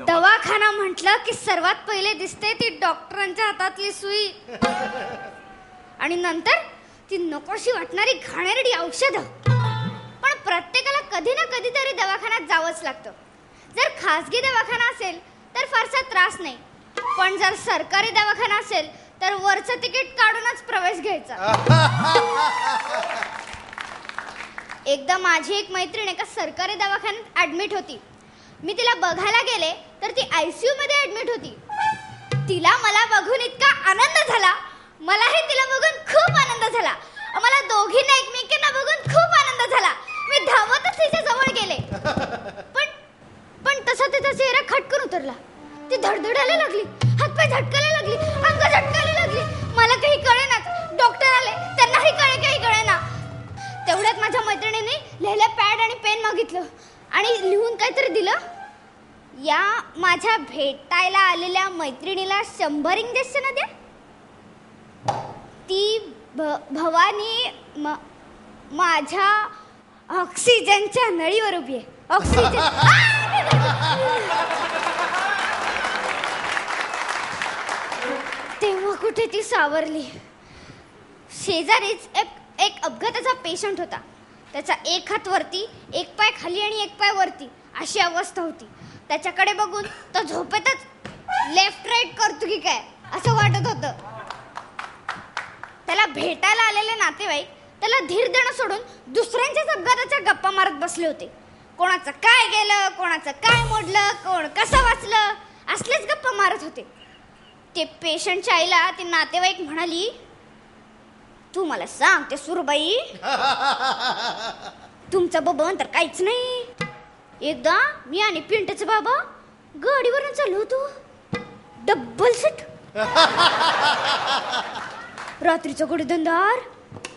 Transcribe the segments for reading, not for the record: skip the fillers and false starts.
दवाखाना म्हटलं की सर्वात पहिले दिसते ती डॉक्टरांच्या हातातली सुई आणि नंतर ती नकोशी वाटणारी घाणेरडी औषधं. पण प्रत्येकाला कधी ना कधीतरी दवाखान्यात जावंच लागतं. जर खासगी दवाखाना असेल तर फारसा त्रास नाही, पण जर सरकारी दवाखाना असेल तर वरचं तिकीट काढूनच प्रवेश घ्यायचा. एकदा माझी एक मैत्रीण एका सरकारी दवाखान्यात ऍडमिट होती. मी तिला बघायला गेले तर ती ICU मध्ये ऍडमिट होती. तिला मला बघून इतका आनंद झाला, मलाही तिला बघून खूप आनंद झाला. आम्हाला दोघींना एकमेकांना बघून खूप आनंद झाला. मी धावतच तिच्या जवळ गेले, पण तसा तिचा चेहरा खटकन उतरला. ती धडधडायला लागली, हातपाय झटकायला लागली, अंग झटकायला लागली. मला काही कळेनाच. डॉक्टर आले, त्यांनाही काही कळेना. तेवढ्यात माझ्या मैत्रिणीने लिहिलेला पॅड आणि पेन मागितलं आणि लिहून काहीतरी दिलं. या माझ्या भेटायला आलेल्या मैत्रिणीला 100 इंजेक्शन द्या. ती भवानी माझ्या ऑक्सिजनच्या नळीवर उभी आहे. ऑक्सिजन. तेव्हा कुठे ती सावरली. शेजारीच एक अपघाताचा पेशंट होता. त्याचा एक हात वरती, एक पाय खाली आणि एक पाय वरती अशी अवस्था होती. त्याच्याकडे बघून तो झोपेतच लेफ्ट राईट करतो की काय असं वाटत होतं. त्याला भेटायला आलेले नातेवाईक त्याला धीर देणं सोडून दुसऱ्यांच्याच अपघाताच्या गप्पा मारत बसले होते. कोणाचं काय गेलं, कोणाचं काय मोडलं, कोण कसं वाचलं, असलेच गप्पा मारत होते. ते पेशंटच्या आईला ती नातेवाईक म्हणाली, तू मला सांग ते सुरबाई, तुमचं बबन तर काहीच नाही. एकदा मी आणि पिंटूचा बाबा गाडीवरून चाललो होतो, डबल सीट. रात्रीचा गोडीधंदार,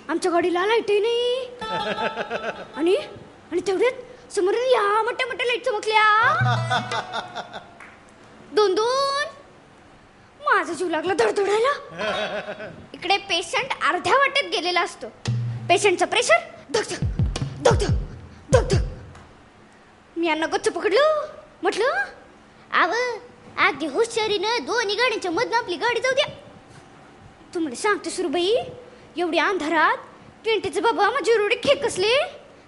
आमच्या गाडीला लाईटही नाही आणि तेवढ्यात समोरून या मोठ्या मोठ्या लाईट चमकल्या. दोन माझा जीव लागला धडधडायला. इकडे पेशंट अर्ध्या वाटेत गेलेला असतो. पेशंटचं प्रेशर धकधक धकधक धकधक. मी यांना गच्च पकडलं, म्हटलं आव अगदी हुशारीनं दोन्ही गाड्यांच्या मधनं आपली गाडी जाऊ द्या. तुम्हाला सांगते सुरबाई, एवढी अंधारात पिंटीचे बाबा माझी एवढी खेकसले,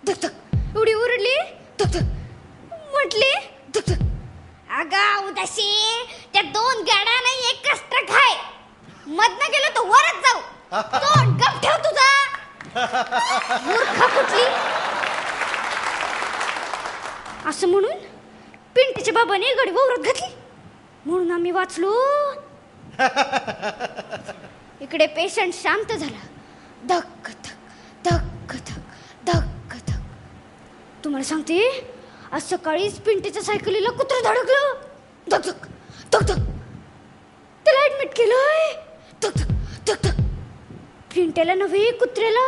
धकधक एवढी ओरडली, धकधक म्हटले, धकधक. अगा उदाशी, त्या 2 गाड्या नाही एक ट्रक आहे. मधनं गेलो तर वरच जाऊ. तोंड गप ठेव तुझा, मूर्खा कुठली. असं म्हणून पिंटीच्या बाबाने गाडी वावरात घातली, म्हणून आम्ही वाचलो. इकडे पेशंट शांत झाला. धक धक धक धक धक धक. तुम्हाला सांगते, आज सकाळीच पिंटीच्या सायकलीला कुत्रं धडकलं. धक धक धक धक. त्याला ऍडमिट केलंय. धक धक धक धक. पिंट्याला नव्हे, कुत्र्याला.